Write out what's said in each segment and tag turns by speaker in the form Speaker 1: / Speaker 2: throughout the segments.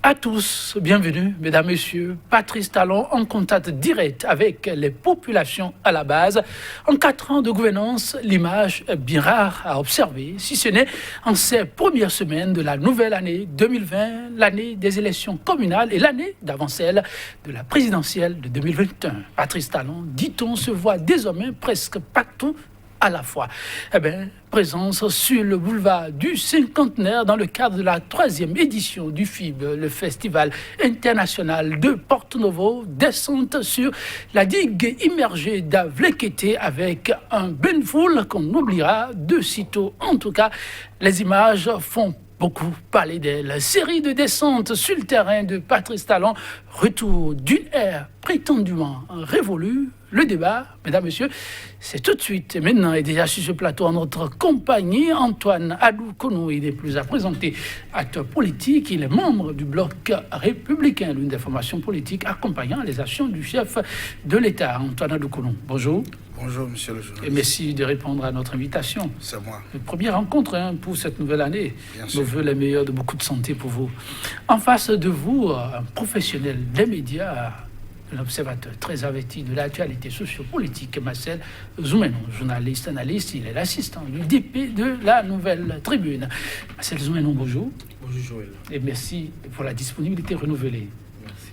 Speaker 1: À tous, bienvenue, mesdames, messieurs. Patrice Talon en contact direct avec les populations à la base. En 4 ans de gouvernance, l'image est bien rare à observer, si ce n'est en ces premières semaines de la nouvelle année 2020, l'année des élections communales et l'année d'avant celle de la présidentielle de 2021. Patrice Talon, dit-on, se voit désormais presque partout à la fois. Présence sur le boulevard du Cinquantenaire dans le cadre de la 3e édition du FIB, le Festival international de Porto Novo, descente sur la digue immergée d'Avlekété avec un bain de foule qu'on oubliera de sitôt. En tout cas, les images font beaucoup parler d'elle. Série de descentes sur le terrain de Patrice Talon, retour d'une ère prétendument révolue. Le débat, mesdames, messieurs, c'est tout de suite. Et maintenant, est déjà sur ce plateau en notre compagnie, Antoine Adou-Konou. Il est plus à présenter, acteur politique. Il est membre du Bloc républicain, l'une des formations politiques accompagnant les actions du chef de l'État. Antoine Adou-Konou, bonjour.
Speaker 2: Bonjour, monsieur le journaliste.
Speaker 1: Et merci de répondre à notre invitation.
Speaker 2: C'est moi.
Speaker 1: Une première rencontre pour cette nouvelle année.
Speaker 2: Bien sûr.
Speaker 1: Nous voeux les meilleurs de beaucoup de santé pour vous. En face de vous, un professionnel des médias, un observateur très averti de l'actualité sociopolitique, Marcel Zoumenon, journaliste, analyste. Il est l'assistant du DP de la Nouvelle Tribune. Marcel Zoumenon, bonjour.
Speaker 3: Bonjour Joël.
Speaker 1: Et merci pour la disponibilité renouvelée.
Speaker 3: Merci.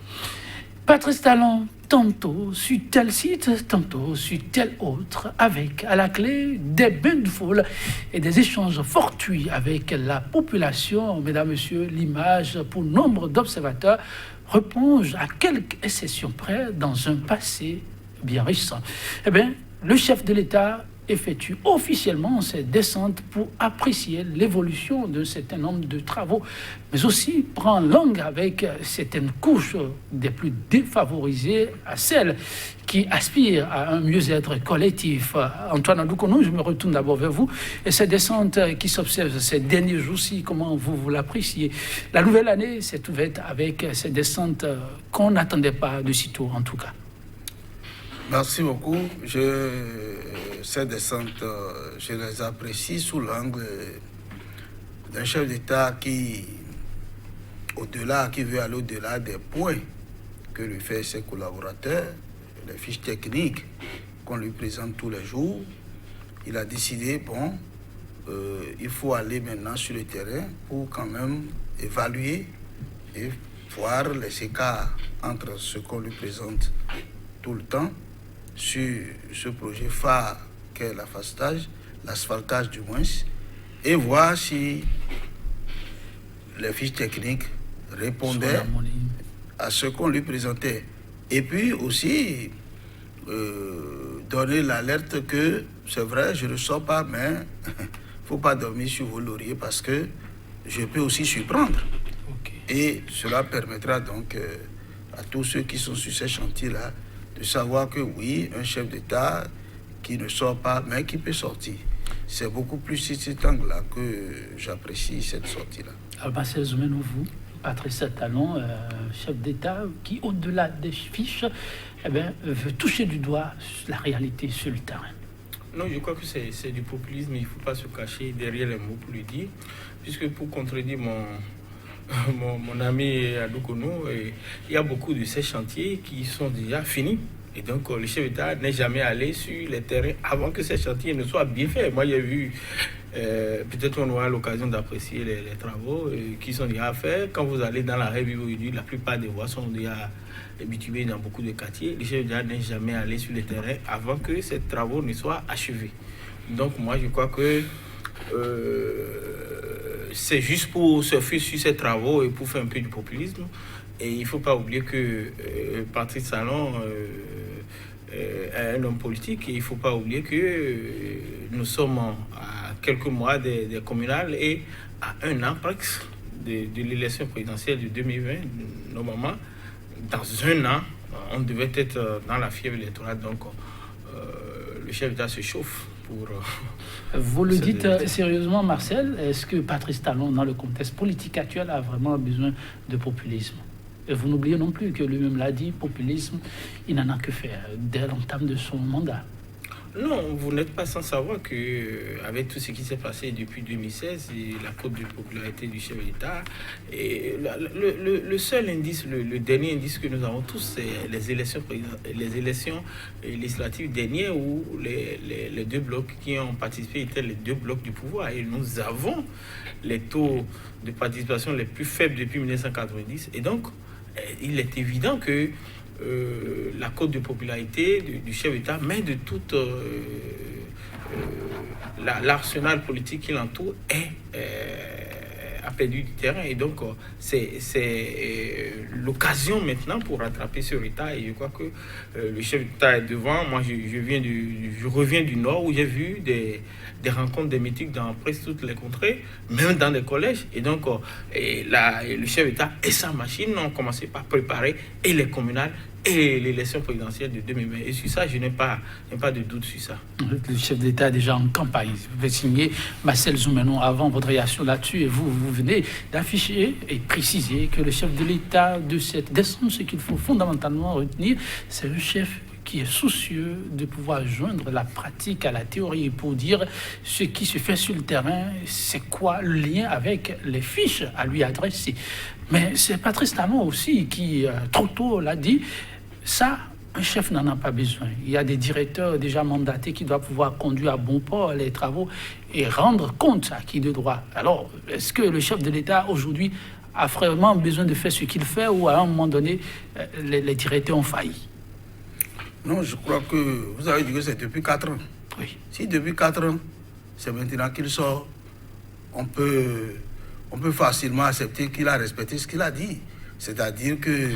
Speaker 1: Patrice Talon, tantôt sur tel site, tantôt sur tel autre, avec à la clé des bains de foule et des échanges fortuits avec la population. Mesdames, Messieurs, l'image pour nombre d'observateurs replonge à quelques exceptions près dans un passé bien récent. Le chef de l'État effectue officiellement cette descente pour apprécier l'évolution d'un certain nombre de travaux, mais aussi prend langue avec certaines couches des plus défavorisées à celles qui aspirent à un mieux-être collectif. Antoine Adou-Konou, je me retourne d'abord vers vous. Et cette descente qui s'observe ces derniers jours-ci, comment vous l'appréciez? La nouvelle année s'est ouverte avec cette descente qu'on n'attendait pas de sitôt, en tout cas.
Speaker 2: Merci beaucoup. Ces descentes, je les apprécie sous l'angle d'un chef d'État qui veut aller au-delà des points que lui font ses collaborateurs, les fiches techniques qu'on lui présente tous les jours. Il a décidé, il faut aller maintenant sur le terrain pour quand même évaluer et voir les écarts entre ce qu'on lui présente tout le temps sur ce projet phare qu'est l'asphaltage du moins, et voir si les fiches techniques répondaient à ce qu'on lui présentait. Et puis aussi donner l'alerte que c'est vrai, je ne sors pas, mais il ne faut pas dormir sur vos lauriers parce que je peux aussi surprendre. Okay. Et cela permettra donc à tous ceux qui sont sur ces chantiers-là de savoir que oui, un chef d'État qui ne sort pas, mais qui peut sortir. C'est beaucoup plus sur cet angle-là que j'apprécie cette sortie-là.
Speaker 1: Alors, Marcel Zoumenon, vous, Patrice Talon, chef d'État, qui, au-delà des fiches, veut toucher du doigt la réalité sur le terrain.
Speaker 3: Non, je crois que c'est du populisme, il ne faut pas se cacher derrière les mots pour le dire, puisque pour contredire mon ami Adou-Konou, il y a beaucoup de ces chantiers qui sont déjà finis. Et donc, le chef d'État n'est jamais allé sur les terrains avant que ces chantiers ne soient bien faits. Moi, j'ai vu, peut-être on aura l'occasion d'apprécier les travaux qui sont déjà faits. Quand vous allez dans la rue aujourd'hui, la plupart des voies sont déjà bitumées dans beaucoup de quartiers. Le chef d'État n'est jamais allé sur les terrains avant que ces travaux ne soient achevés. Donc, moi, je crois que c'est juste pour surfer sur ces travaux et pour faire un peu du populisme. Et il ne faut pas oublier que Patrice Talon est un homme politique. Et il ne faut pas oublier que nous sommes à quelques mois des communales et à un an presque de l'élection présidentielle de 2020. Normalement, dans un an, on devait être dans la fièvre électorale. Donc, le chef d'État se chauffe pour...
Speaker 1: Vous le dites sérieusement, Marcel, est-ce que Patrice Talon, dans le contexte politique actuel, a vraiment besoin de populisme? Et vous n'oubliez non plus que lui-même l'a dit, populisme, il n'en a que faire dès l'entame de son mandat.
Speaker 3: Non, vous n'êtes pas sans savoir que avec tout ce qui s'est passé depuis 2016 et la cote de popularité du chef d'État, et le seul indice, le dernier indice que nous avons tous, c'est les élections législatives dernières où les deux blocs qui ont participé étaient les deux blocs du pouvoir. Et nous avons les taux de participation les plus faibles depuis 1990. Et donc, il est évident que la cote de popularité du chef d'État, mais de toute l'arsenal politique qui l'entoure a perdu du terrain. Et donc, c'est l'occasion maintenant pour rattraper ce retard. Et je crois que le chef d'État est devant. Moi, je reviens du Nord où j'ai vu des rencontres, des meetings dans presque toutes les contrées, même dans les collèges. Et donc, le chef d'État et sa machine ont commencé par préparer et les communales et l'élection présidentielle de 2020. Et sur ça, je n'ai pas de doute sur ça.
Speaker 1: Le chef d'État est déjà en campagne. Vous avez signé Marcel Zoumenon avant votre réaction là-dessus et vous venez d'afficher et préciser que le chef de l'État de cette décembre, ce qu'il faut fondamentalement retenir, c'est le chef qui est soucieux de pouvoir joindre la pratique à la théorie pour dire ce qui se fait sur le terrain, c'est quoi le lien avec les fiches à lui adresser. Mais c'est Patrice Talon aussi qui, trop tôt, l'a dit, ça, un chef n'en a pas besoin. Il y a des directeurs déjà mandatés qui doivent pouvoir conduire à bon port les travaux et rendre compte à qui de droit. Alors, est-ce que le chef de l'État, aujourd'hui, a vraiment besoin de faire ce qu'il fait ou à un moment donné, les directeurs ont failli?
Speaker 2: Non, je crois que vous avez dit que c'est depuis 4 ans.
Speaker 1: Oui.
Speaker 2: Si depuis 4 ans, c'est maintenant qu'il sort, on peut facilement accepter qu'il a respecté ce qu'il a dit. C'est-à-dire que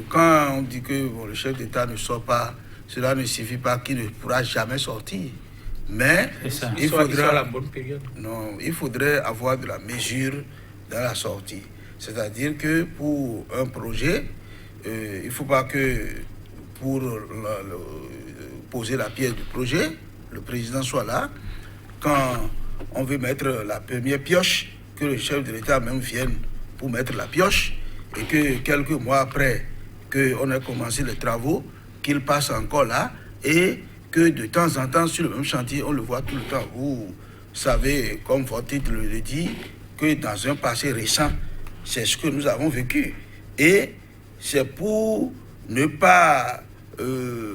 Speaker 2: quand on dit que le chef d'État ne sort pas, cela ne signifie pas qu'il ne pourra jamais sortir. Mais il faudra
Speaker 3: la bonne période.
Speaker 2: Non, il faudrait avoir de la mesure dans la sortie. C'est-à-dire que pour un projet, il ne faut pas que pour poser la pierre du projet, le président soit là. Quand on veut mettre la première pioche, que le chef de l'État même vienne pour mettre la pioche, et que quelques mois après qu'on ait commencé les travaux, qu'il passe encore là, et que de temps en temps, sur le même chantier, on le voit tout le temps. Vous savez, comme votre titre le dit, que dans un passé récent, c'est ce que nous avons vécu. Et c'est pour ne pas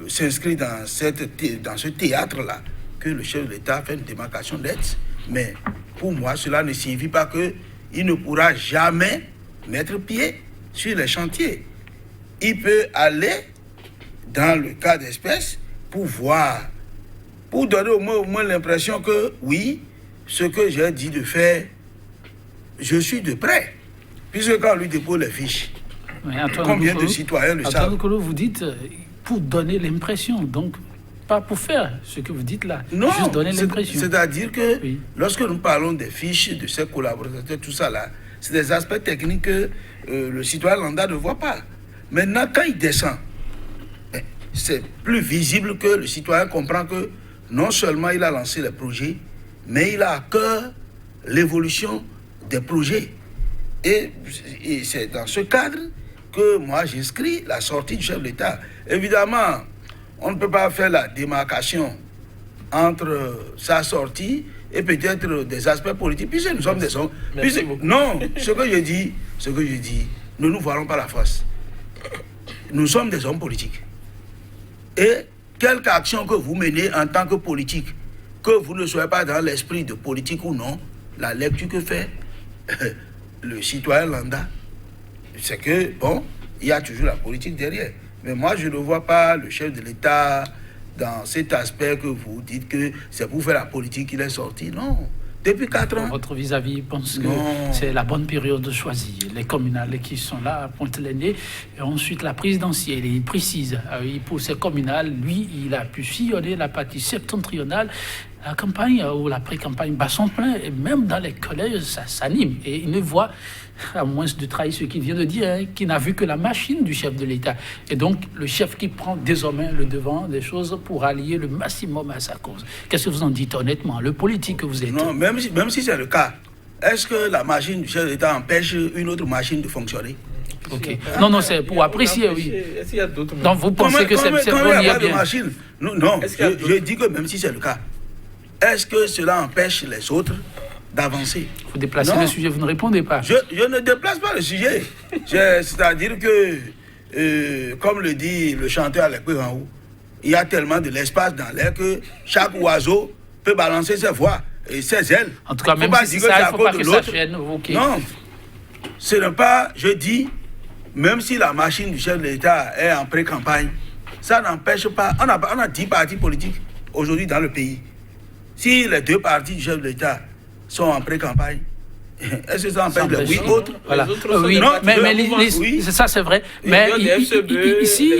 Speaker 2: s'inscrire dans ce théâtre-là que le chef de l'État fait une démarcation d'aide. Mais pour moi, cela ne signifie pas qu'il ne pourra jamais mettre pied sur les chantiers. Il peut aller dans le cas d'espèce pour voir, pour donner au moins l'impression que oui, ce que j'ai dit de faire, je suis de près. Puisque quand on lui dépose les fiches, combien de citoyens le savent?
Speaker 1: Vous dites pour donner l'impression, donc pas pour faire ce que vous dites là,
Speaker 2: non,
Speaker 1: juste donner l'impression.
Speaker 2: C'est-à-dire que lorsque nous parlons des fiches, de ces collaborateurs, tout ça là, c'est des aspects techniques que le citoyen lambda ne voit pas. Maintenant, quand il descend, c'est plus visible que le citoyen comprend que non seulement il a lancé les projets, mais il a à cœur l'évolution des projets. Et c'est dans ce cadre que moi j'inscris la sortie du chef de l'État. Évidemment, on ne peut pas faire la démarcation entre sa sortie et peut-être des aspects politiques. Puisque nous sommes des hommes. Non, ce que je dis, ne nous voilons pas la face. Nous sommes des hommes politiques. Et quelque action que vous menez en tant que politique, que vous ne soyez pas dans l'esprit de politique ou non, la lecture que fait le citoyen lambda, c'est que, bon, il y a toujours la politique derrière. Mais moi, je ne vois pas le chef de l'État dans cet aspect que vous dites que c'est pour faire la politique qu'il est sorti. Non. Depuis 4 ans.
Speaker 1: Votre vis-à-vis pense que c'est la bonne période de choisir. Les communales qui sont là pointent les nez. Et ensuite, la présidentielle, il précise. Pour ces communales, lui, il a pu sillonner la partie septentrionale. La campagne ou la pré-campagne bat son plein. Et même dans les collèges, ça s'anime. Et il ne voit, à moins de trahir ce qu'il vient de dire, qu'il n'a vu que la machine du chef de l'État. Et donc, le chef qui prend désormais le devant des choses pour allier le maximum à sa cause. Qu'est-ce que vous en dites honnêtement, le politique que vous êtes?
Speaker 2: Non, même si c'est le cas, est-ce que la machine du chef de l'État empêche une autre machine de fonctionner?
Speaker 1: Ok. Non, c'est pour apprécier, oui.
Speaker 3: Est-ce qu'il y a d'autres
Speaker 1: Donc vous pensez que c'est bon,
Speaker 2: il
Speaker 1: il y a
Speaker 2: de
Speaker 1: bien.
Speaker 2: machine. Non, je dis que même si c'est le cas, est-ce que cela empêche les autres d'avancer?
Speaker 1: Vous déplacez le sujet, vous ne répondez pas.
Speaker 2: Je ne déplace pas le sujet. C'est-à-dire que, comme le dit le chanteur à l'époque en haut, il y a tellement de l'espace dans l'air que chaque oiseau peut balancer ses voix et ses ailes.
Speaker 1: En tout cas, même si c'est ça, il ne faut pas que ça gêne. Okay.
Speaker 2: Non, ce n'est pas, je dis, même si la machine du chef de l'État est en pré-campagne, ça n'empêche pas, on a 10 partis politiques aujourd'hui dans le pays. Si les 2 partis du chef de l'État sont en pré-campagne, est-ce que ça empêche les 8 autres?
Speaker 1: Voilà.
Speaker 2: Oui, non,
Speaker 1: oui, ça c'est vrai. Mais ici,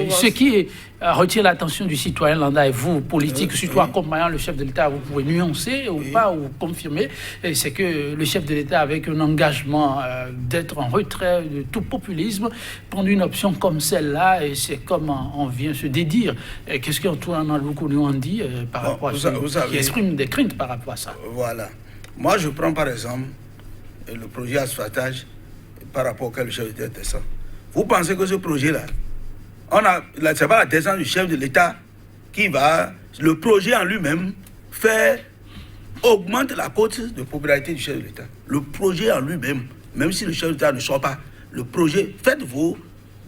Speaker 1: ce qui retire l'attention du citoyen lambda et vous, politique, surtout accompagnant le chef de l'État, vous pouvez nuancer ou pas, ou confirmer, c'est que le chef de l'État, avec un engagement d'être en retrait de tout populisme, prendre une option comme celle-là, et c'est comme on vient se dédire. Qu'est-ce qu'Antoine Aloukouniou en dit par rapport à ça, qui exprime des craintes par rapport à ça?
Speaker 2: Voilà. Moi, je prends par exemple le projet asphaltage par rapport auquel le chef de l'État descend. Vous pensez que ce projet-là, c'est pas la descente du chef de l'État qui va, le projet en lui-même, augmente la cote de popularité du chef de l'État. Le projet en lui-même, même si le chef de l'État ne sort pas, le projet, faites vos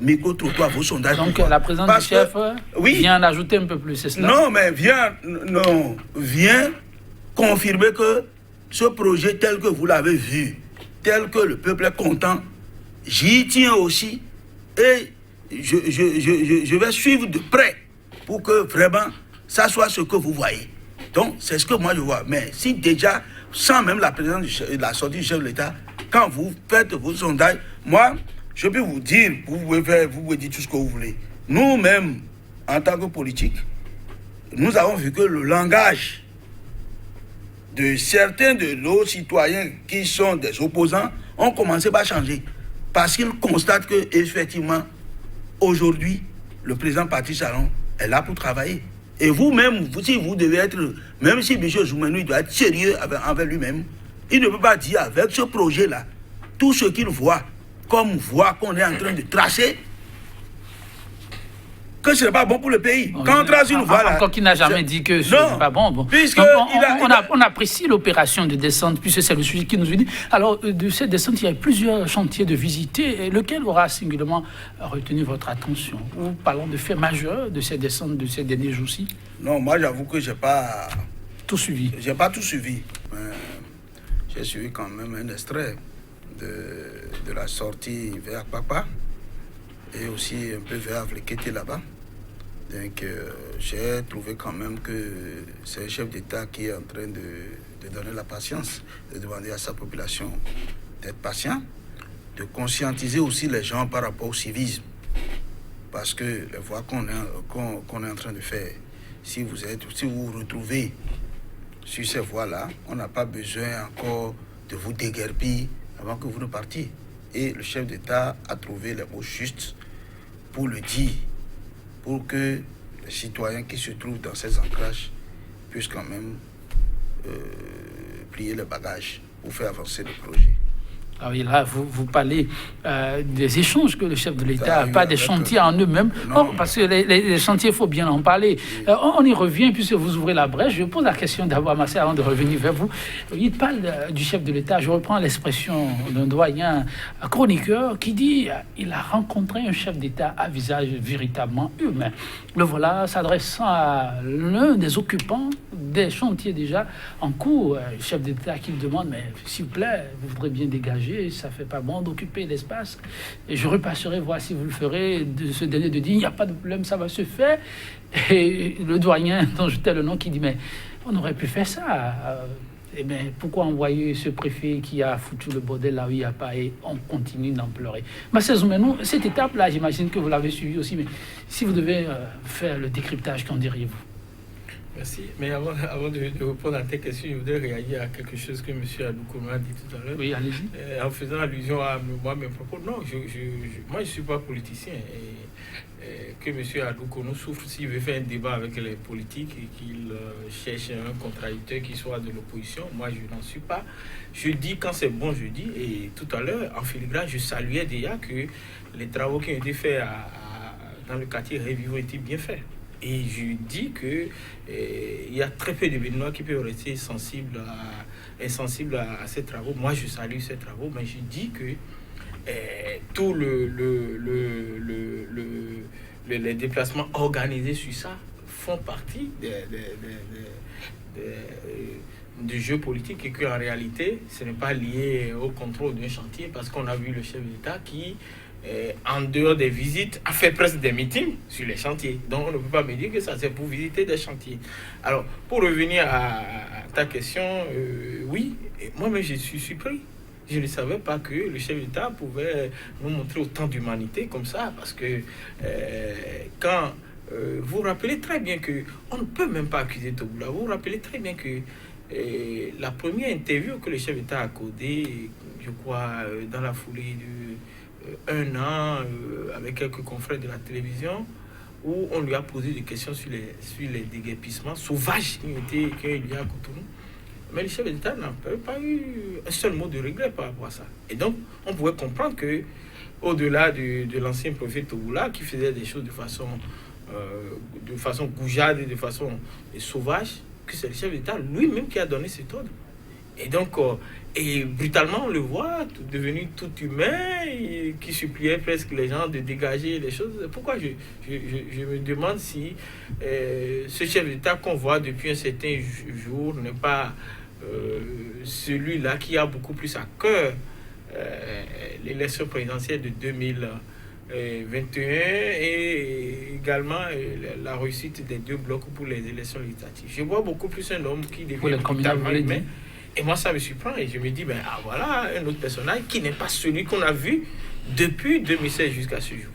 Speaker 2: micro-trottoirs, vos sondages.
Speaker 1: Donc la présence du chef vient ajouter un peu plus, c'est cela?
Speaker 2: Non, mais vient confirmer que ce projet tel que vous l'avez vu, tel que le peuple est content, j'y tiens aussi et je vais suivre de près pour que vraiment ça soit ce que vous voyez. Donc c'est ce que moi je vois. Mais si déjà, sans même la présence la sortie du chef de l'État, quand vous faites vos sondages, moi je peux vous dire, vous pouvez dire tout ce que vous voulez. Nous-mêmes, en tant que politique, nous avons vu que le langage de certains de nos citoyens qui sont des opposants ont commencé par changer. Parce qu'ils constatent que, effectivement, aujourd'hui, le président Patrice Talon est là pour travailler. Et vous-même, si vous devez être, même si M. Zoumenou doit être sérieux envers lui-même, il ne peut pas dire avec ce projet-là, tout ce qu'il voit, comme voit qu'on est en train de tracer, que ce n'est pas bon pour le pays. Quand on trace une voie là...
Speaker 1: Encore qu'il n'a jamais dit que ce n'est pas bon. On apprécie l'opération de descente, puisque c'est le sujet qui nous unit. Alors, de cette descente, il y a plusieurs chantiers de visiter. Et lequel aura singulièrement retenu votre attention? Ou parlons de faits majeurs de cette descente de ces derniers jours-ci?
Speaker 2: Non, moi j'avoue que je n'ai pas...
Speaker 1: tout suivi.
Speaker 2: J'ai pas tout suivi. J'ai suivi quand même un extrait de la sortie vers Papa et aussi un peu vers Vlekete là-bas. Donc j'ai trouvé quand même que c'est un chef d'État qui est en train de donner la patience, de demander à sa population d'être patient, de conscientiser aussi les gens par rapport au civisme. Parce que les voies qu'on est en train de faire, si vous vous retrouvez sur ces voies-là, on n'a pas besoin encore de vous déguerpir avant que vous ne partiez. Et le chef d'État a trouvé les mots justes pour le dire, pour que les citoyens qui se trouvent dans ces ancrages puissent quand même plier les bagages pour faire avancer le projet.
Speaker 1: Ah oui, là, vous parlez des échanges que le chef de l'État n'a pas des chantiers en eux-mêmes. Parce que les chantiers, il faut bien en parler. On y revient, puisque vous ouvrez la brèche. Je pose la question d'abord à Marcel avant de revenir vers vous. Il parle du chef de l'État. Je reprends l'expression d'un doyen chroniqueur qui dit il a rencontré un chef d'État à visage véritablement humain. Le voilà s'adressant à l'un des occupants des chantiers déjà en cours. Le chef d'État qui le demande, mais s'il vous plaît, vous voudrez bien dégager, ça fait pas bon d'occuper l'espace. Et je repasserai voir si vous le ferez. De ce dernier de dire, il n'y a pas de problème, ça va se faire. Et le doyen dont je tais le nom qui dit, mais on aurait pu faire ça. Et bien, pourquoi envoyer ce préfet qui a foutu le bordel là où il n'y a pas et on continue d'en pleurer? Marcel Zoumenou, cette étape-là, j'imagine que vous l'avez suivie aussi, mais si vous devez faire le décryptage, qu'en diriez-vous?
Speaker 3: Merci. Mais avant de répondre à tes questions, je voudrais réagir à quelque chose que M. Adoukono a dit tout à l'heure.
Speaker 1: Oui, allez-y.
Speaker 3: En faisant allusion à moi, mes propos. Non, moi, je ne suis pas politicien. Que M. Adoukono souffre s'il veut faire un débat avec les politiques et qu'il cherche un contradicteur qui soit de l'opposition. Moi, je n'en suis pas. Je dis quand c'est bon, je dis. Et tout à l'heure, en filigrane, je saluais déjà que les travaux qui ont été faits dans le quartier Révivo ont été bien faits. Et je dis qu'il y a très peu de Béninois qui peuvent rester insensibles à ces travaux. Moi, je salue ces travaux, mais je dis que tous les déplacements organisés sur ça font partie du jeu politique et qu'en réalité, ce n'est pas lié au contrôle d'un chantier parce qu'on a vu le chef d'État qui, en dehors des visites, a fait presque des meetings sur les chantiers. Donc, on ne peut pas me dire que ça c'est pour visiter des chantiers. Alors, pour revenir à ta question, oui, moi-même, je suis surpris. Je ne savais pas que le chef d'État pouvait nous montrer autant d'humanité comme ça, parce que quand vous vous rappelez très bien qu'on ne peut même pas accuser Togboula, vous vous rappelez très bien que la première interview que le chef d'État a accordée, je crois, dans la foulée de 1 an, avec quelques confrères de la télévision, où on lui a posé des questions sur les déguerpissements sauvages qu'il y a à Cotonou. Mais le chef d'État n'a pas eu un seul mot de regret par rapport à ça. Et donc, on pouvait comprendre que, au-delà de l'ancien prophète Togboula, qui faisait des choses de façon goujarde et de façon sauvage, que c'est le chef d'État lui-même qui a donné cet ordre. Et donc, et brutalement, on le voit, devenu tout humain, qui suppliait presque les gens de dégager les choses. Pourquoi je me demande si ce chef d'État qu'on voit depuis un certain jour n'est pas celui-là qui a beaucoup plus à cœur l'élection présidentielle de 2021 et également la réussite des 2 blocs pour les élections législatives. Je vois beaucoup plus un homme qui devient brutalement humain. Et moi, ça me surprend et je me dis, voilà un autre personnage qui n'est pas celui qu'on a vu depuis 2016 jusqu'à ce jour.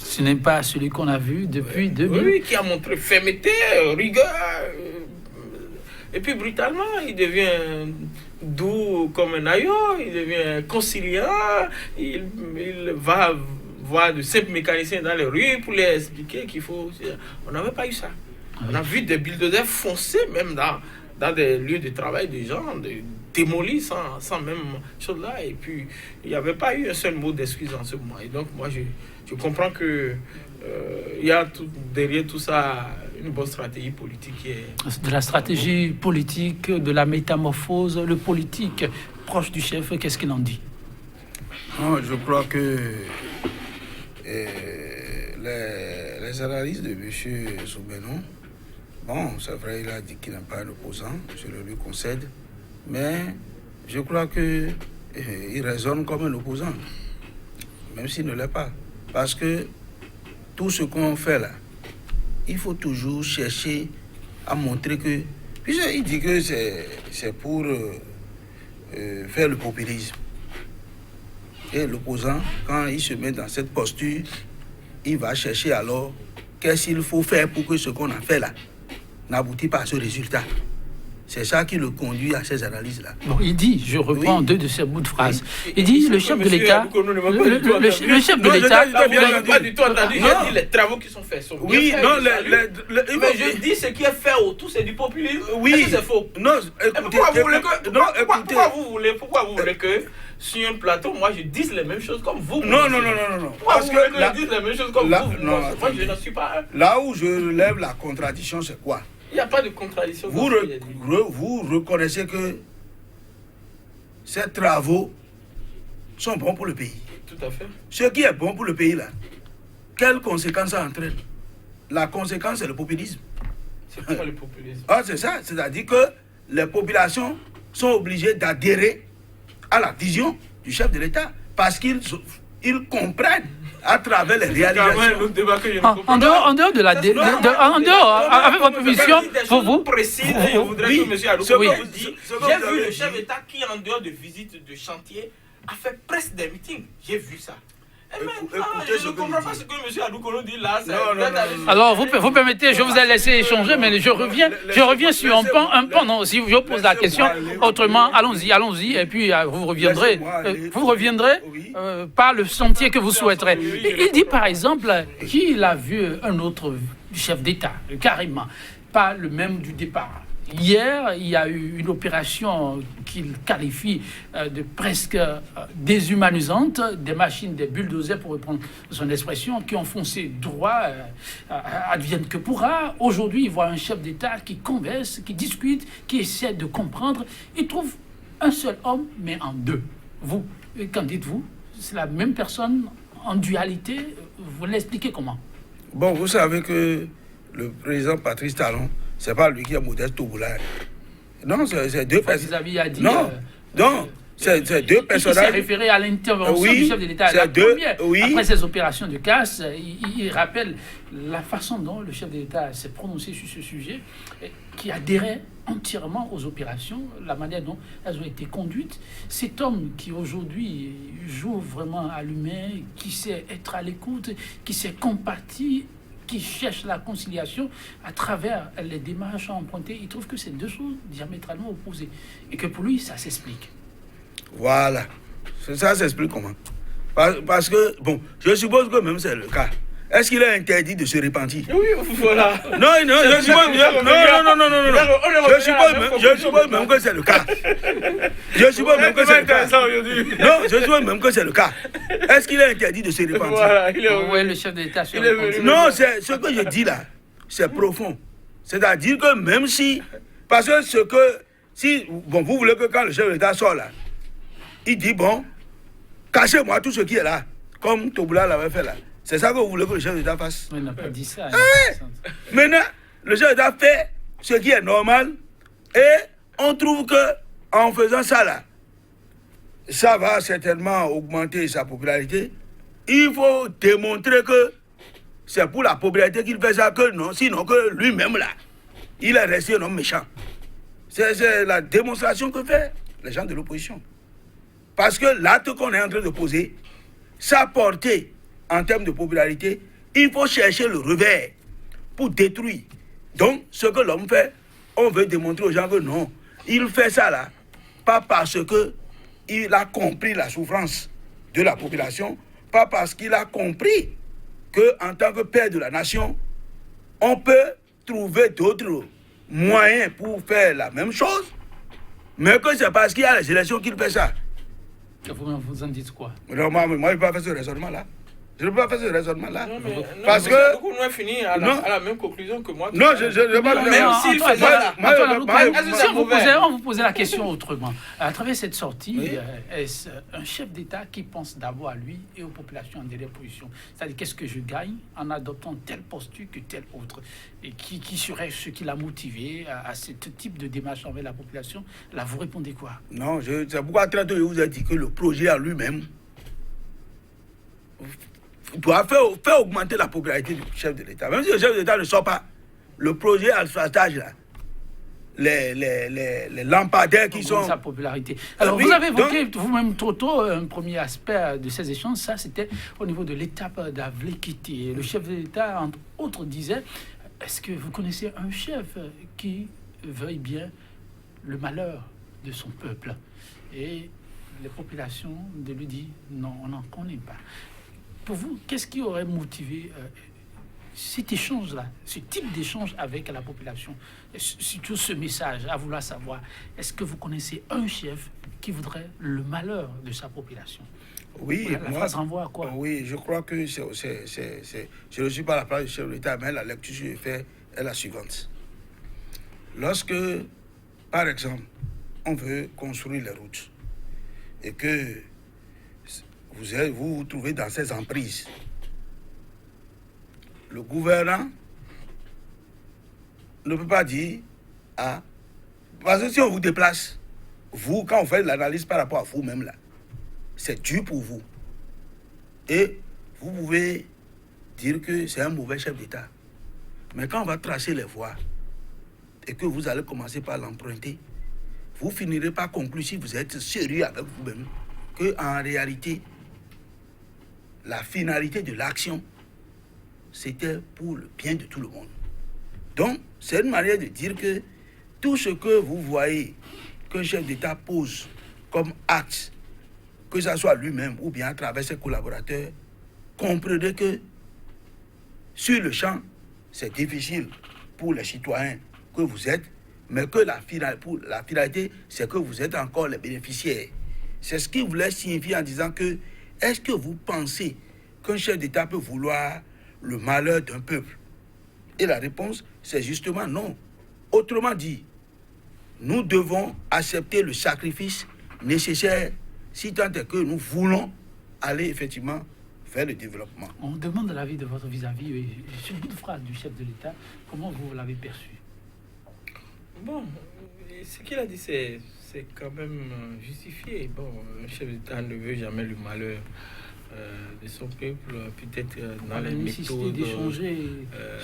Speaker 1: Ce n'est pas celui qu'on a vu depuis 2000.
Speaker 3: Oui, qui a montré fermeté, rigueur. Et puis, brutalement, il devient doux comme un aïeul, il devient conciliant, il va voir de simples mécaniciens dans les rues pour les expliquer qu'il faut... On n'avait pas eu ça. On a vu des bulldozers foncer même dans des lieux de travail des gens, démolis sans même chose là. Et puis, il n'y avait pas eu un seul mot d'excuse en ce moment. Et donc, moi, je comprends que il y a derrière tout ça une bonne stratégie politique.
Speaker 1: De la stratégie politique, de la métamorphose, le politique proche du chef, qu'est-ce qu'il en dit?
Speaker 2: Non, je crois que les analyses de M. Soubenon, bon, c'est vrai, il a dit qu'il n'est pas un opposant, je le lui concède, mais je crois qu'il raisonne comme un opposant, même s'il ne l'est pas. Parce que tout ce qu'on fait là, il faut toujours chercher à montrer que... Puisqu'il dit que c'est pour faire le populisme. Et l'opposant, quand il se met dans cette posture, il va chercher alors qu'est-ce qu'il faut faire pour que ce qu'on a fait là n'aboutit pas à ce résultat. C'est ça qui le conduit à ces analyses-là.
Speaker 1: Bon, il dit, je reprends 2 de ces bouts de phrases. Il dit, le chef de l'État... Le chef de l'État...
Speaker 3: Je n'ai pas du tout entendu, j'ai dit les travaux qui sont faits.
Speaker 2: Oui, non,
Speaker 3: mais je dis ce qui est fait autour, c'est du populisme.
Speaker 2: Oui.
Speaker 3: Est-ce que c'est faux?
Speaker 2: Non, écoutez...
Speaker 3: Pourquoi vous voulez que sur un plateau, moi, je dise les mêmes choses comme vous?
Speaker 2: Non.
Speaker 3: Pourquoi vous voulez que je dise les mêmes choses comme vous? Moi, je n'en suis pas un.
Speaker 2: Là où je relève la contradiction, c'est quoi?
Speaker 3: Il n'y a pas de contradiction.
Speaker 2: Vous reconnaissez que ces travaux sont bons pour le pays.
Speaker 3: Tout à fait.
Speaker 2: Ce qui est bon pour le pays, là, quelles conséquences ça entraîne? La conséquence, c'est le populisme.
Speaker 3: C'est quoi le populisme?
Speaker 2: C'est ça. C'est-à-dire que les populations sont obligées d'adhérer à la vision du chef de l'État parce qu'ils comprennent à travers les réalisations.
Speaker 1: En dehors de la... En dehors, avec votre vision, vous...
Speaker 3: Je voudrais que M. Adoukono vous dise, j'ai vu le chef d'État qui, en dehors de visites de chantier, a fait presque des meetings. J'ai vu ça.
Speaker 2: Écoutez
Speaker 3: Je ne comprends pas ce que M. Adoukono dit là.
Speaker 1: Alors, vous permettez, je vous ai laissé échanger, mais je reviens sur un pan. Non, si je pose la question autrement, allons-y, et puis vous reviendrez par le sentier que vous souhaiterez. Il dit par exemple qu'il a vu un autre chef d'État, carrément, pas le même du départ. Hier, il y a eu une opération qu'il qualifie de presque déshumanisante, des machines, des bulldozers, pour reprendre son expression, qui ont foncé droit, advienne que pourra. Aujourd'hui, il voit un chef d'État qui converse, qui discute, qui essaie de comprendre. Il trouve un seul homme, mais en deux. Vous, qu'en dites-vous? C'est la même personne en dualité? Vous l'expliquez comment?
Speaker 2: Bon, vous savez que le président Patrice Talon, c'est pas lui qui est Modeste Touboulard. Non, c'est deux personnes.
Speaker 1: Xavier a dit.
Speaker 2: Non, c'est deux personnages.
Speaker 1: Il s'est référé à l'intervention du chef de l'État. La première, après ces opérations de casse, il rappelle la façon dont le chef de l'État s'est prononcé sur ce sujet, qui adhérait entièrement aux opérations, la manière dont elles ont été conduites. Cet homme qui aujourd'hui joue vraiment à l'humain, qui sait être à l'écoute, qui sait compatir, qui cherche la conciliation à travers les démarches empruntées, il trouve que c'est deux choses diamétralement opposées et que pour lui, ça s'explique.
Speaker 2: Voilà. Ça s'explique comment? Parce que, bon, je suppose que même c'est le cas. Est-ce qu'il est interdit de se repentir?
Speaker 3: Oui, voilà.
Speaker 2: Non, je suppose même que c'est le cas. Je suppose même que c'est le cas. Non, je suppose même que c'est le cas. Est-ce qu'il est interdit de se repentir?
Speaker 3: Voilà,
Speaker 1: oui, le chef d'État.
Speaker 2: Non, ce que je dis là, c'est profond. C'est-à-dire que même si... Parce que bon, vous voulez que quand le chef d'État sort là, il dit, bon, cachez-moi tout ce qui est là, comme Touboulard l'avait fait là. C'est ça que vous voulez que le chef d'État fasse?
Speaker 1: Il n'a pas dit ça.
Speaker 2: Maintenant, le chef d'État fait ce qui est normal et on trouve que en faisant ça là, ça va certainement augmenter sa popularité. Il faut démontrer que c'est pour la popularité qu'il fait ça, que non, sinon que lui-même là, il est resté un homme méchant. C'est la démonstration que fait les gens de l'opposition. Parce que l'acte qu'on est en train de poser, sa portée en termes de popularité, il faut chercher le revers pour détruire. Donc, ce que l'homme fait, on veut démontrer aux gens que non, il fait ça là, pas parce qu'il a compris la souffrance de la population, pas parce qu'il a compris qu'en tant que père de la nation, on peut trouver d'autres moyens pour faire la même chose, mais que c'est parce qu'il y a les élections qu'il fait ça.
Speaker 1: Vous en dites quoi?
Speaker 2: Non, moi, je ne peux pas faire ce raisonnement-là. Je ne peux pas faire ce raisonnement-là.
Speaker 3: Parce que... Donc, on a fini à la même conclusion que moi.
Speaker 2: Non, je ne vais pas...
Speaker 3: Même s'il fait ça...
Speaker 1: Si on vous posait la question autrement. À travers cette sortie, est-ce un chef d'État qui pense d'abord à lui et aux populations en dernière position? C'est-à-dire, qu'est-ce que je gagne en adoptant telle posture que telle autre? Et qui serait ce qui l'a motivé à ce type de démarche envers la population? Là, vous répondez quoi?
Speaker 2: Non, c'est pourquoi très tôt, je vous ai dit que le projet en lui-même doit faire augmenter la popularité du chef de l'État. Même si le chef de l'État ne sort pas, le projet à ce stage là, les lampadaires qui sont...
Speaker 1: sa popularité. Alors, vous avez évoqué vous-même trop tôt un premier aspect de ces échanges, ça c'était au niveau de l'étape d'Avlekiti. Le chef de l'État, entre autres, disait, est-ce que vous connaissez un chef qui veuille bien le malheur de son peuple? Et les populations de lui disent, non, on n'en connaît pas. Pour vous, qu'est-ce qui aurait motivé cet échange-là, ce type d'échange avec la population? Surtout ce message, à vouloir savoir, est-ce que vous connaissez un chef qui voudrait le malheur de sa population?
Speaker 2: Oui,
Speaker 1: la phrase renvoie à quoi?
Speaker 2: Oui, je crois que je ne suis pas à la place du chef de l'État, mais la lecture que je fais est la suivante. Lorsque, par exemple, on veut construire les routes et que vous vous trouvez dans ces emprises, le gouvernant ne peut pas dire parce que si on vous déplace, vous, quand on fait l'analyse par rapport à vous-même là, c'est dur pour vous. Et vous pouvez dire que c'est un mauvais chef d'État. Mais quand on va tracer les voies et que vous allez commencer par l'emprunter, vous finirez par conclure, si vous êtes sérieux avec vous-même, qu'en réalité, la finalité de l'action, c'était pour le bien de tout le monde. Donc, c'est une manière de dire que tout ce que vous voyez qu'un chef d'État pose comme acte, que ce soit lui-même ou bien à travers ses collaborateurs, comprenez que sur le champ, c'est difficile pour les citoyens que vous êtes, mais que la finalité, c'est que vous êtes encore les bénéficiaires. C'est ce qu'il voulait signifier en disant que, est-ce que vous pensez qu'un chef d'État peut vouloir le malheur d'un peuple? Et la réponse, c'est justement non. Autrement dit, nous devons accepter le sacrifice nécessaire si tant est que nous voulons aller effectivement vers le développement.
Speaker 1: On demande l'avis de votre vis-à-vis sur une phrase du chef de l'État. Comment vous l'avez perçu?
Speaker 3: Bon, ce qu'il a dit, c'est quand même justifié. Bon, un chef d'État ne veut jamais le malheur de son peuple, peut-être dans les méthodes.
Speaker 1: D'échanger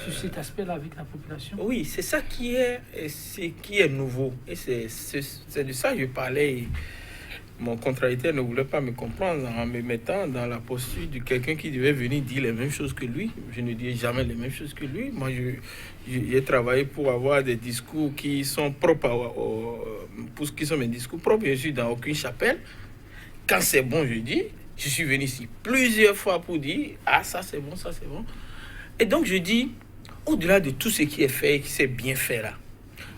Speaker 1: sur cet aspect-là avec la population.
Speaker 3: Oui, c'est ça qui est nouveau. Et c'est de ça que je parlais. Mon contradicteur ne voulait pas me comprendre en me mettant dans la posture de quelqu'un qui devait venir dire les mêmes choses que lui. Je ne dis jamais les mêmes choses que lui. Moi, j'ai travaillé pour avoir des discours qui sont propres, qui sont mes discours propres. Je suis dans aucune chapelle. Quand c'est bon, je dis. Je suis venu ici plusieurs fois pour dire « Ah, ça c'est bon, ça c'est bon ». Et donc je dis, au-delà de tout ce qui est fait et qui s'est bien fait là,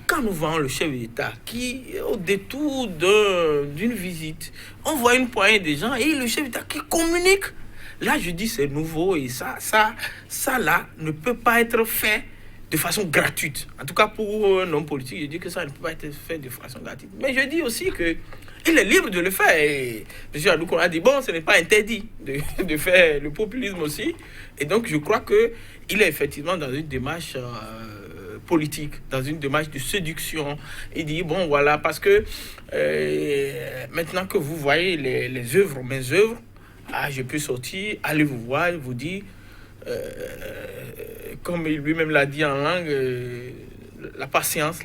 Speaker 3: quand nous voyons le chef d'État qui, au détour d'une visite, on voit une poignée de gens et le chef d'État qui communique, là je dis c'est nouveau et ça là ne peut pas être fait de façon gratuite. En tout cas pour un homme politique, je dis que ça ne peut pas être fait de façon gratuite. Mais je dis aussi que il est libre de le faire. Et M. Adoukounou a dit, bon, ce n'est pas interdit de faire le populisme aussi. Et donc, je crois qu'il est effectivement dans une démarche politique, dans une démarche de séduction. Il dit, bon, voilà, parce que maintenant que vous voyez les œuvres, mes œuvres, je peux sortir, aller vous voir, vous dire, comme lui-même l'a dit en langue, la patience,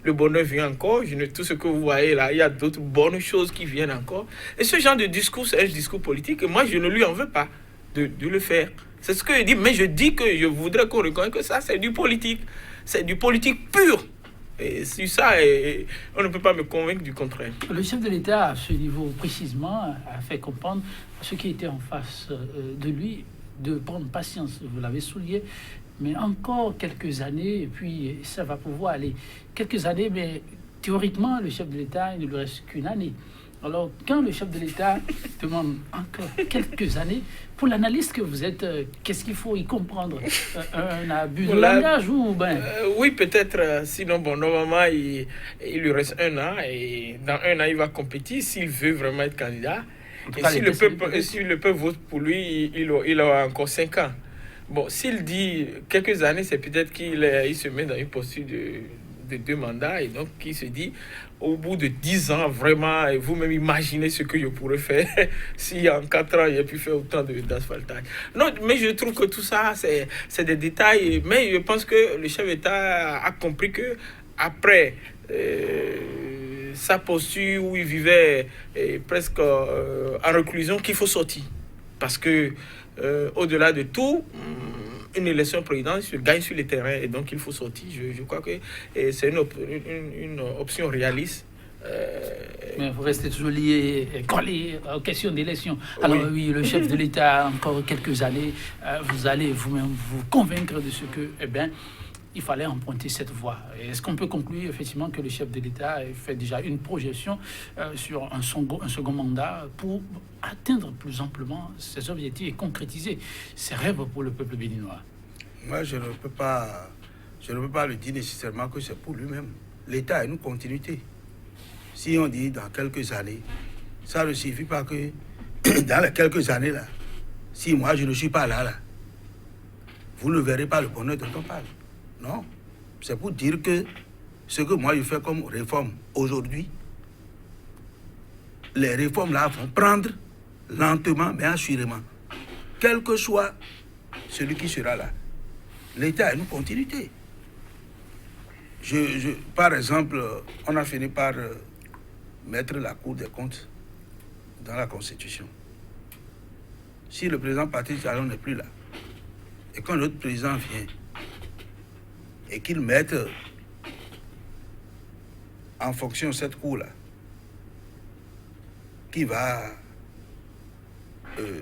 Speaker 3: le bonheur vient encore. Tout ce que vous voyez là, il y a d'autres bonnes choses qui viennent encore. Et ce genre de discours, c'est un discours politique. Et moi, je ne lui en veux pas de le faire. C'est ce que je dis. Mais je dis que je voudrais qu'on reconnaisse que ça, c'est du politique. C'est du politique pur. Et sur ça, on ne peut pas me convaincre du contraire.
Speaker 1: Le chef de l'État, à ce niveau précisément, a fait comprendre à ceux qui étaient en face de lui de prendre patience. Vous l'avez souligné. Mais encore quelques années, et puis ça va pouvoir aller. Quelques années, mais théoriquement, le chef de l'État, il ne lui reste qu'une année. Alors, quand le chef de l'État demande encore quelques années, pour l'analyste que vous êtes, qu'est-ce qu'il faut y comprendre? Un abus de langage ou ben...
Speaker 3: Oui, peut-être. Sinon, bon, normalement, il lui reste un an. Et dans un an, il va compétir s'il veut vraiment être candidat. Et si le peuple vote pour lui, il aura encore 5 ans. Bon, s'il dit quelques années, c'est peut-être qu'il se met dans une posture de 2 mandats et donc il se dit, au bout de 10 ans, vraiment, vous-même imaginez ce que je pourrais faire si en 4 ans, j'ai pu faire autant d'asphaltage. Non, mais je trouve que tout ça, c'est des détails. Mais je pense que le chef d'État a compris que après sa posture où il vivait presque en reclusion, qu'il faut sortir. Parce que au-delà de tout, une élection présidentielle se gagne sur le terrain et donc il faut sortir. Je crois que c'est une option réaliste.
Speaker 1: Mais vous restez toujours lié, collé aux questions d'élection. Alors oui, le chef de l'État, encore quelques années, vous allez vous-même vous convaincre de ce que, il fallait emprunter cette voie. Est-ce qu'on peut conclure effectivement que le chef de l'État fait déjà une projection sur un second mandat pour atteindre plus amplement ses objectifs et concrétiser ses rêves pour le peuple béninois?
Speaker 2: Moi, je ne peux pas le dire nécessairement que c'est pour lui-même. L'État a une continuité. Si on dit dans quelques années, ça ne signifie pas que dans les quelques années là, si moi je ne suis pas là, vous ne verrez pas le bonheur dont on parle. Non, c'est pour dire que ce que moi je fais comme réforme aujourd'hui, les réformes là vont prendre lentement mais assurément. Quel que soit celui qui sera là, l'État a une continuité. Par exemple, on a fini par mettre la Cour des comptes dans la Constitution. si le président Patrice Talon n'est plus là, et quand notre président vient, et qu'il mette en fonction cette cour-là, qui va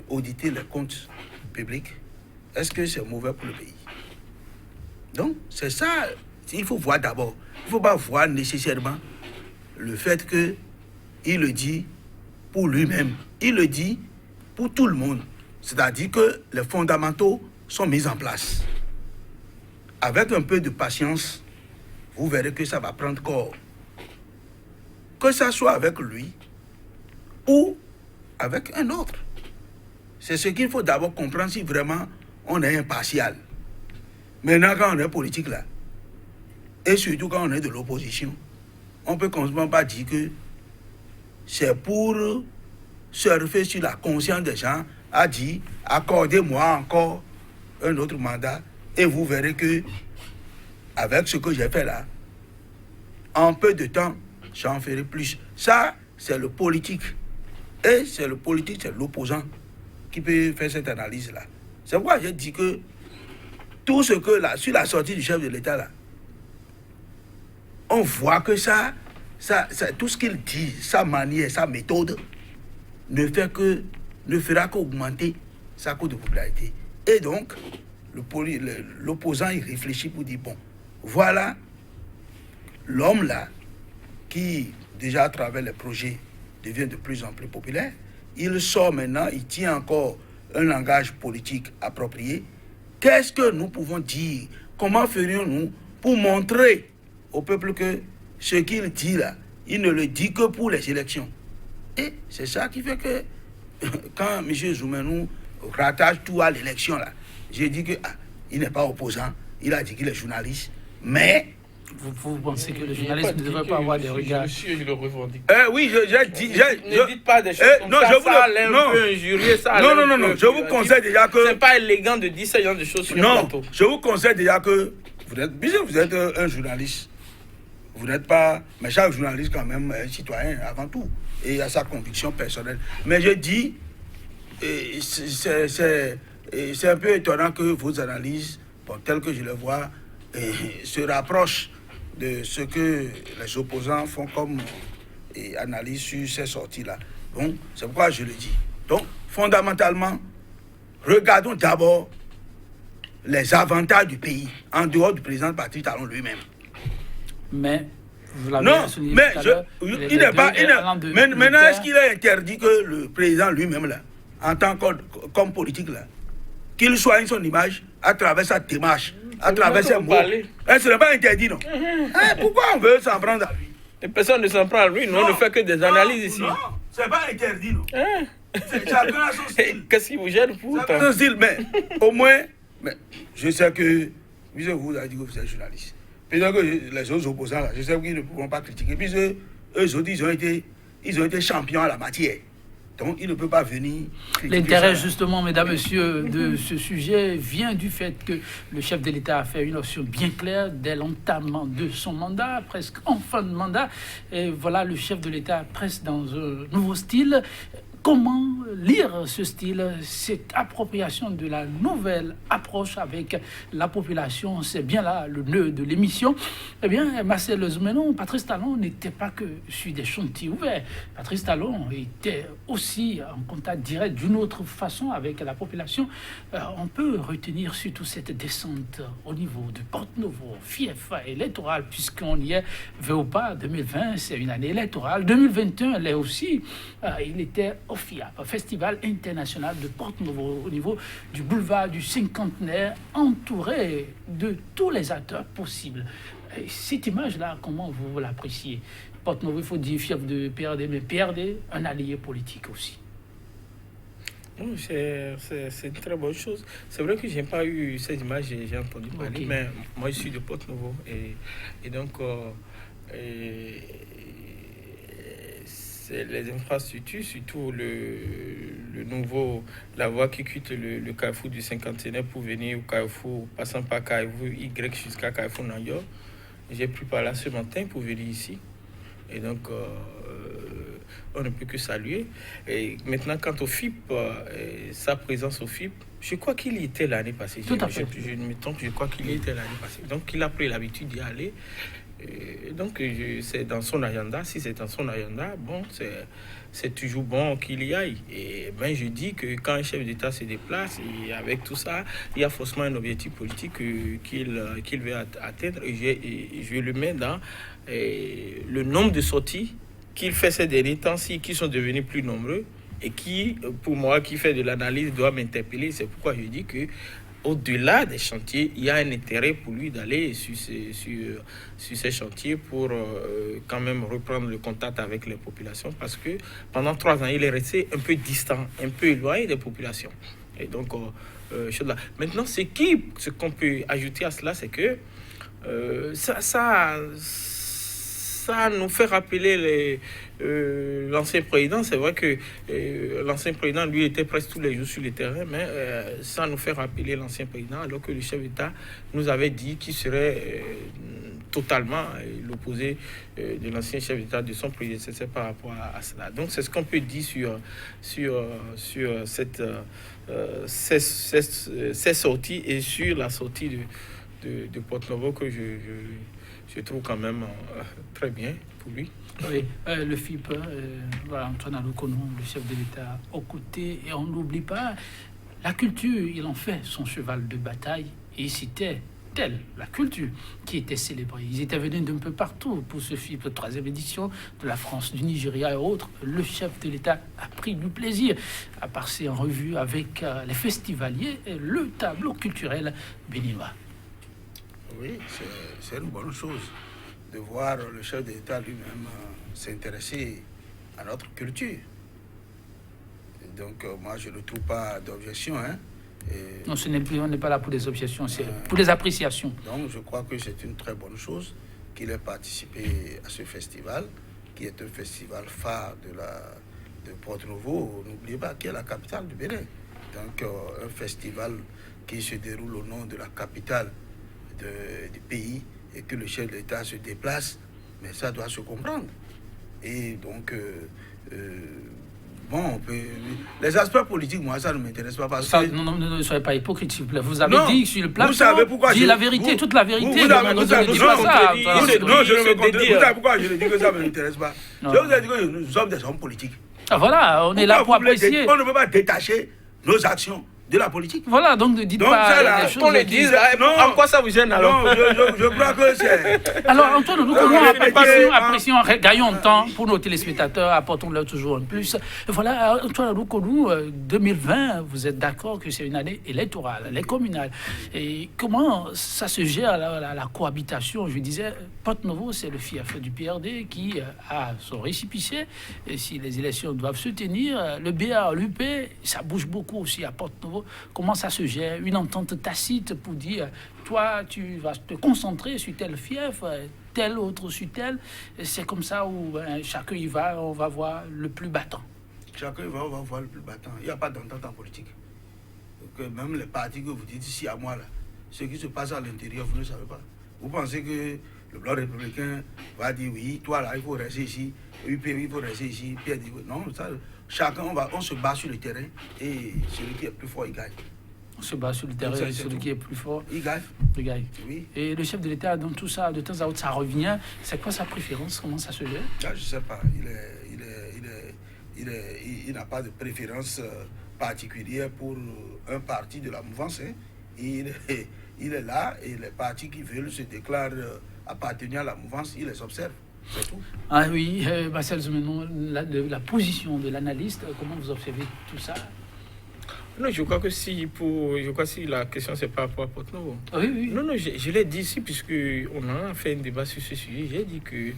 Speaker 2: auditer les comptes publics, est-ce que c'est mauvais pour le pays? Donc, c'est ça, il faut voir d'abord. Il ne faut pas voir nécessairement le fait qu'il le dit pour lui-même. Il le dit pour tout le monde. C'est-à-dire que les fondamentaux sont mis en place. Avec un peu de patience, vous verrez que ça va prendre corps. Que ça soit avec lui ou avec un autre. C'est ce qu'il faut d'abord comprendre si vraiment on est impartial. Maintenant, quand on est politique là, et surtout quand on est de l'opposition, on peut complètement pas dire que c'est pour surfer sur la conscience des gens, à dire accordez-moi encore un autre mandat et vous verrez que avec ce que j'ai fait là, en peu de temps, j'en ferai plus. Ça, c'est le politique. Et c'est le politique, c'est l'opposant qui peut faire cette analyse-là. C'est pourquoi j'ai dit que tout ce que là, sur la sortie du chef de l'État là, on voit que ça, tout ce qu'il dit, sa manière, sa méthode, ne fera qu'augmenter sa cote de popularité. Et donc, l'opposant, il réfléchit pour dire, bon, voilà l'homme là, qui déjà à travers les projets devient de plus en plus populaire. Il sort maintenant, il tient encore un langage politique approprié. Qu'est-ce que nous pouvons dire? Comment ferions-nous pour montrer au peuple que ce qu'il dit là, il ne le dit que pour les élections? Et c'est ça qui fait que quand M. Zoumenou rattache tout à l'élection là, j'ai dit que il n'est pas opposant, il a dit qu'il est journaliste, mais
Speaker 1: vous pensez que le journaliste ne devrait pas avoir des regards?
Speaker 3: Je le revendique.
Speaker 2: Oui, j'ai dit.
Speaker 3: Ne dites pas des choses comme
Speaker 2: non,
Speaker 3: ça,
Speaker 2: je vous
Speaker 3: ça allait un peu injurier, ça allait un peu...
Speaker 2: je vous conseille déjà que...
Speaker 3: C'est pas élégant de dire ce genre de choses sur un plateau.
Speaker 2: Je vous conseille déjà que vous êtes un journaliste. Vous n'êtes pas... Mais chaque journaliste quand même est un citoyen avant tout. Et il a sa conviction personnelle. Mais je dis, c'est un peu étonnant que vos analyses, bon, telles que je les vois, se rapprochent de ce que les opposants font comme analyse sur ces sorties-là. Donc, c'est pourquoi je le dis. Donc, fondamentalement, regardons d'abord les avantages du pays, en dehors du président Patrice Talon lui-même.
Speaker 1: Mais, vous l'avez souligné
Speaker 2: mais
Speaker 1: tout à l'heure,
Speaker 2: il n'est pas... Maintenant, est-ce qu'il est interdit que le président lui-même, là, en tant qu'homme politique, là, qu'il soigne son image à travers sa démarche, à travers ses mots? Ce n'est pas interdit, non? Pourquoi on veut s'en prendre à lui?
Speaker 3: Et personne ne s'en prend à lui, nous on ne fait que des analyses ici.
Speaker 2: Non, c'est pas interdit, non? Chacun a son style.
Speaker 3: Qu'est-ce qui vous gêne pour
Speaker 2: chacun a son style, mais au moins, je sais que vous avez dit que vous êtes journaliste. Peut-être que les autres opposants, là, je sais qu'ils ne pourront pas critiquer, puisque eux autres, ils ont été champions à la matière. Donc, il ne peut pas venir...
Speaker 1: L'intérêt, justement, mesdames, messieurs, de ce sujet vient du fait que le chef de l'État a fait une option bien claire dès l'entamement de son mandat, presque en fin de mandat. Et voilà, le chef de l'État presque dans un nouveau style. Comment lire ce style, cette appropriation de la nouvelle approche avec la population? C'est bien là le nœud de l'émission. Eh bien, Marcel Zoumenou, Patrice Talon n'était pas que sur des chantiers ouverts. Patrice Talon était aussi en contact direct d'une autre façon avec la population. On peut retenir surtout cette descente au niveau du Porte-Nouveau, fief électoral, puisqu'on y est, veut ou pas, 2020, c'est une année électorale. 2021, là aussi, il était au FIAP, Festival international de Porte-Nouveau, au niveau du boulevard du Cinquantenaire, entouré de tous les acteurs possibles. Et cette image-là, comment vous l'appréciez? Porte-Nouveau, il faut dire fief de PRD, mais PRD, un allié politique aussi.
Speaker 3: C'est une très bonne chose. C'est vrai que je n'ai pas eu cette image, j'ai entendu parler, mais moi je suis de Porte-Nouveau et donc c'est les infrastructures, surtout la voie qui quitte le carrefour du Cinquantenaire pour venir au carrefour, passant par Carrefour Y jusqu'à Carrefour Nanyor. J'ai pris par là ce matin pour venir ici. Et donc, on ne peut que saluer. Et maintenant, quant au FIP, sa présence au FIP, je crois qu'il y était l'année passée.
Speaker 1: Tout à fait.
Speaker 3: Je me trompe, je crois qu'il y était l'année passée. Donc, il a pris l'habitude d'y aller. Donc, c'est dans son agenda. Si c'est dans son agenda, bon, c'est toujours bon qu'il y aille. Et ben, je dis que quand un chef d'État se déplace, et avec tout ça, il y a forcément un objectif politique qu'il veut atteindre. Et je le mets dans le nombre de sorties qu'il fait ces derniers temps-ci, qui sont devenus plus nombreux, et qui, pour moi, qui fait de l'analyse, doit m'interpeller. C'est pourquoi je dis que au-delà des chantiers, il y a un intérêt pour lui d'aller sur ces chantiers pour quand même reprendre le contact avec les populations, parce que pendant 3 ans, il est resté un peu distant, un peu éloigné des populations. Et donc, maintenant, ce qu'on peut ajouter à cela, c'est que ça nous fait rappeler l'ancien président. C'est vrai que l'ancien président, lui, était presque tous les jours sur le terrain, mais ça nous fait rappeler l'ancien président, alors que le chef d'État nous avait dit qu'il serait totalement l'opposé de l'ancien chef d'État, de son prédécesseur par rapport à cela. Donc, c'est ce qu'on peut dire sur ces sorties et sur la sortie de Porte-Novo que je trouve quand même très bien pour lui.
Speaker 1: Oui, le FIP, voilà, Antoine Aloukonou, le chef de l'État, aux côtés, et on n'oublie pas, la culture, il en fait son cheval de bataille, et il citait telle la culture qui était célébrée. Ils étaient venus d'un peu partout pour ce FIP, 3e édition, de la France, du Nigeria et autres. Le chef de l'État a pris du plaisir à passer en revue avec les festivaliers et le tableau culturel béninois.
Speaker 2: Oui, c'est une bonne chose de voir le chef d'État lui-même s'intéresser à notre culture. Et donc, moi, je ne trouve pas d'objection.
Speaker 1: Non, on n'est pas là pour des objections, c'est pour des appréciations.
Speaker 2: Donc, je crois que c'est une très bonne chose qu'il ait participé à ce festival, qui est un festival phare de Porte-Novo, n'oubliez pas, qui est la capitale du Bénin. Donc, un festival qui se déroule au nom de la capitale du pays, et que le chef de l'État se déplace, mais ça doit se comprendre. Et donc, bon, les aspects politiques, moi, ça ne m'intéresse pas. Parce que...
Speaker 1: Non, ne soyez pas hypocrite, s'il vous plaît. Vous avez dit sur le plateau,
Speaker 2: vous savez pourquoi
Speaker 1: dit la vérité, toute la vérité.
Speaker 2: Vous savez pourquoi je ne dis que ça ne m'intéresse pas. Je vous ai dit que nous sommes des hommes politiques.
Speaker 1: Ah, voilà, on est là pour apprécier.
Speaker 2: On ne peut pas détacher nos actions de la politique.
Speaker 1: Voilà, donc ne dites pas les choses.
Speaker 3: On le dise, en quoi ça vous gêne alors?
Speaker 2: Non, je crois que c'est...
Speaker 1: Alors, Antoine, nous apprécions, gagnons de temps pour nos téléspectateurs, apportons-leur toujours un plus. Voilà, Antoine Aloukonou, 2020, vous êtes d'accord que c'est une année électorale, les communales. Et comment ça se gère, la cohabitation? Je disais, Porte-Novo, c'est le fief du PRD qui a son récépissé. Et si les élections doivent se tenir, le BA, l'UP, ça bouge beaucoup aussi à Porte-Novo. Comment ça se gère? Une entente tacite pour dire, toi, tu vas te concentrer sur tel fief, tel autre sur tel. C'est comme ça où chacun y va, on va voir le plus battant.
Speaker 2: Chacun y va, on va voir le plus battant. Il n'y a pas d'entente en politique. Donc, même les partis que vous dites ici à moi, là, ce qui se passe à l'intérieur, vous ne savez pas. Vous pensez que le Bloc républicain va dire, oui, toi là, il faut rester ici, UP, il faut rester ici, Pierre dit, non, ça... Chacun, on se bat sur le terrain et celui qui est plus fort, il gagne.
Speaker 1: On se bat sur le terrain et celui qui est plus fort,
Speaker 2: il gagne.
Speaker 1: Il gagne. Oui. Et le chef de l'État, dans tout ça, de temps à autre, ça revient. C'est quoi sa préférence? Comment ça se gère?
Speaker 2: Je ne sais pas. Il n'a pas de préférence particulière pour un parti de la mouvance. Il est là et les partis qui veulent se déclarent appartenir à la mouvance, il les observe. C'est tout.
Speaker 1: Ah oui, Marcel Zoumenon, la position de l'analyste, comment vous observez tout ça?
Speaker 3: Non, je crois que si la question c'est par rapport à Porte-Novo.
Speaker 1: Oui.
Speaker 3: Non, je l'ai dit ici, puisqu'on a fait un débat sur ce sujet. J'ai dit que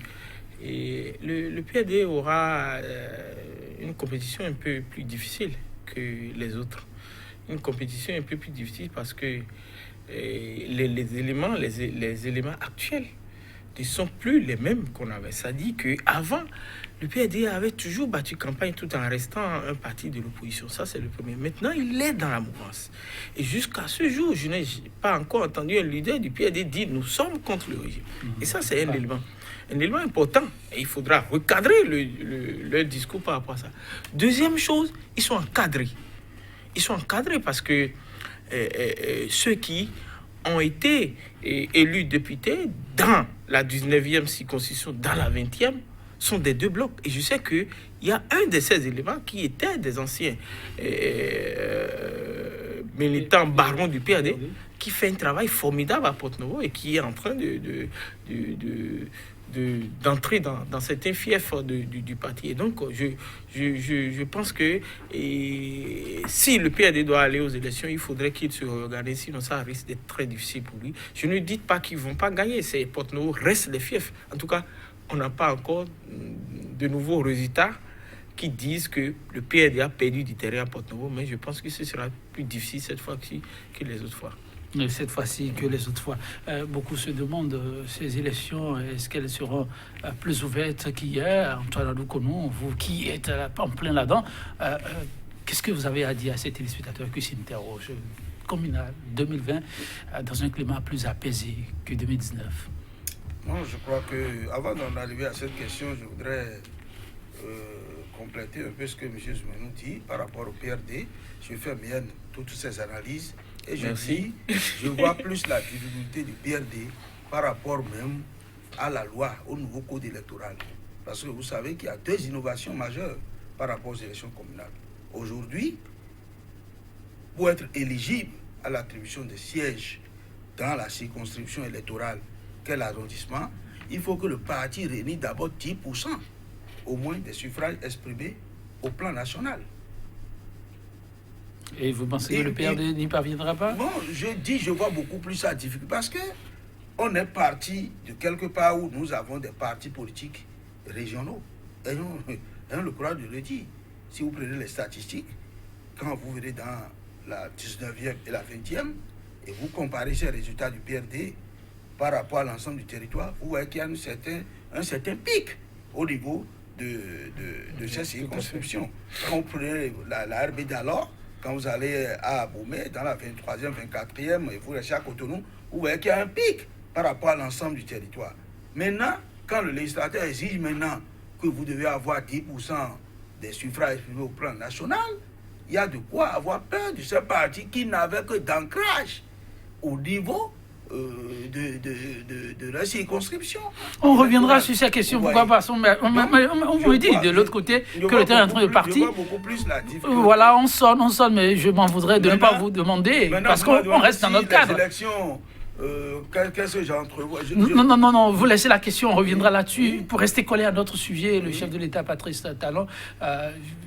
Speaker 3: le PRD aura une compétition un peu plus difficile que les autres. Une compétition un peu plus difficile parce que les éléments actuels ne sont plus les mêmes qu'on avait. Ça dit qu'avant, le PRD avait toujours battu campagne tout en restant un parti de l'opposition. Ça, c'est le premier. Maintenant, il est dans la mouvance. Et jusqu'à ce jour, je n'ai pas encore entendu un leader du PRD dire « nous sommes contre le régime ». Et ça, c'est un élément important. Et il faudra recadrer leur discours par rapport à ça. Deuxième chose, ils sont encadrés. Ils sont encadrés parce que ceux qui ont été élus députés dans la 19e circonscription, dans la 20e, sont des deux blocs. Et je sais qu'il y a un de ces éléments qui était des anciens militants barons du PRD qui fait un travail formidable à Porto-Novo et qui est en train d'entrer dans certains fiefs du parti. Et donc, je pense que si le PRD doit aller aux élections, il faudrait qu'il se réorganise, sinon ça risque d'être très difficile pour lui. Je ne dis pas qu'ils ne vont pas gagner, Porto-Novo reste les fiefs. En tout cas, on n'a pas encore de nouveaux résultats qui disent que le PRD a perdu du terrain à Porto-Novo, mais je pense que ce sera plus difficile cette fois-ci que les autres fois.
Speaker 1: Cette fois-ci que les autres fois. Beaucoup se demandent, ces élections, est-ce qu'elles seront plus ouvertes qu'hier? Antoine Adoukonou, vous qui êtes en plein là-dedans, qu'est-ce que vous avez à dire à ces téléspectateurs qui s'interrogent? Communal 2020, dans un climat plus apaisé que 2019.
Speaker 2: Non, je crois que avant d'en arriver à cette question, je voudrais compléter un peu ce que M. Zoumenou dit par rapport au PRD. Je fais mienne toutes ces analyses et je vois plus la difficulté du PRD par rapport même à la loi, au nouveau code électoral. Parce que vous savez qu'il y a deux innovations majeures par rapport aux élections communales. Aujourd'hui, pour être éligible à l'attribution des sièges dans la circonscription électorale qu'est l'arrondissement, il faut que le parti réunisse d'abord 10% au moins des suffrages exprimés au plan national.
Speaker 1: Et vous pensez que le PRD n'y parviendra pas?
Speaker 2: Non, je vois beaucoup plus ça difficile parce que on est parti de quelque part où nous avons des partis politiques régionaux. Ayons le courage de le dire. Si vous prenez les statistiques, quand vous verrez dans la 19e et la 20e, et vous comparez ces résultats du PRD par rapport à l'ensemble du territoire, vous voyez qu'il y a un certain pic au niveau de ces circonscriptions. Quand vous prenez la RB d'alors, quand vous allez à Aboumé, dans la 23e, 24e, et vous restez à Cotonou, vous voyez qu'il y a un pic par rapport à l'ensemble du territoire. Maintenant, quand le législateur exige maintenant que vous devez avoir 10% des suffrages exprimés au plan national, il y a de quoi avoir peur de ce parti qui n'avait que d'ancrage au niveau de la circonscription.
Speaker 1: On reviendra sur cette question, pourquoi pas. On me dit de l'autre côté que le terrain est en train de partir. Voilà, on sonne, mais je m'en voudrais de ne pas vous demander, parce qu'on reste dans notre cadre.
Speaker 2: Qu'est-ce que j'entrevois?
Speaker 1: Non, vous laissez la question, on reviendra là-dessus. Pour rester collé à notre sujet, le chef de l'État, Patrice Talon,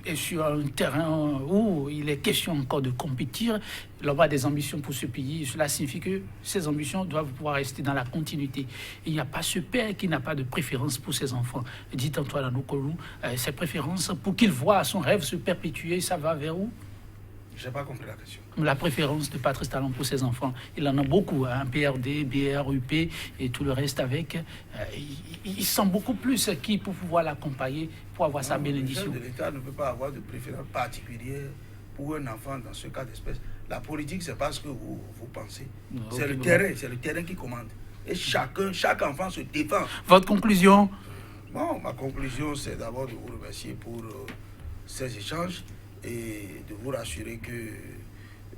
Speaker 1: est sur un terrain où il est question encore de compétir. Il aura des ambitions pour ce pays. Cela signifie que ces ambitions doivent pouvoir rester dans la continuité. Il n'y a pas ce père qui n'a pas de préférence pour ses enfants. Dit Antoine Adoukonou, ses préférences, pour qu'il voit son rêve se perpétuer, ça va vers où?
Speaker 2: Je n'ai pas compris la question.
Speaker 1: La préférence de Patrice Talon pour ses enfants, il en a beaucoup, hein, PRD, BR, UP et tout le reste avec. Il sent beaucoup plus qui pour pouvoir l'accompagner, pour avoir sa bénédiction.
Speaker 2: Le chef de l'État ne peut pas avoir de préférence particulière pour un enfant dans ce cas d'espèce. La politique, c'est pas ce que vous pensez. C'est le terrain qui commande. Et chaque enfant se défend.
Speaker 1: Votre conclusion?
Speaker 2: Bon, ma conclusion, c'est d'abord de vous remercier pour ces échanges et de vous rassurer que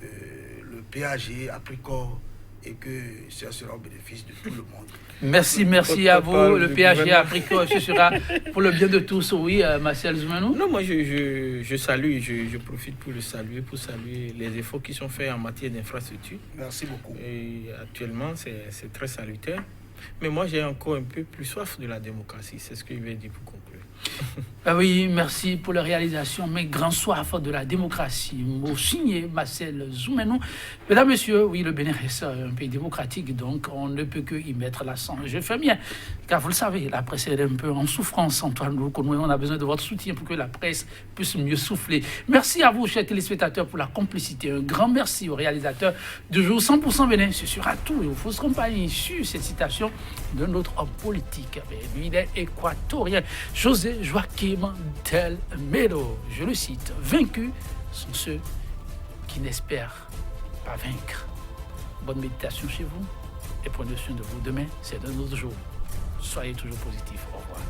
Speaker 2: le PAG a pris corps et que ça sera au bénéfice de tout le monde.
Speaker 1: Merci à vous. Le PAG a pris corps, ce sera pour le bien de tous. Oui, Marcel Zoumenou.
Speaker 3: Non, moi je salue, je profite pour saluer les efforts qui sont faits en matière d'infrastructure.
Speaker 2: Merci beaucoup.
Speaker 3: Et actuellement, c'est très salutaire. Mais moi, j'ai encore un peu plus soif de la démocratie. C'est ce que je vais dire pour conclure.
Speaker 1: Oui, merci pour la réalisation, mais grand soif de la démocratie. Mot signé Marcel Zoumenou. Mesdames, Messieurs, oui, le Bénin reste un pays démocratique, donc on ne peut que y mettre l'accent. Je fais bien, car vous le savez, la presse est un peu en souffrance, Antoine Adoukonou. On a besoin de votre soutien pour que la presse puisse mieux souffler. Merci à vous, chers téléspectateurs, pour la complicité. Un grand merci aux réalisateurs du jour 100% Bénin. Ce sera tout et aux fausses compagnies sur cette citation d'un autre homme politique. Lui, il est équatorien, José Joaquim Del Melo. Je le cite, vaincus sont ceux qui n'espèrent pas vaincre. Bonne méditation chez vous et prenez soin de vous. Demain, c'est un autre jour. Soyez toujours positifs. Au revoir.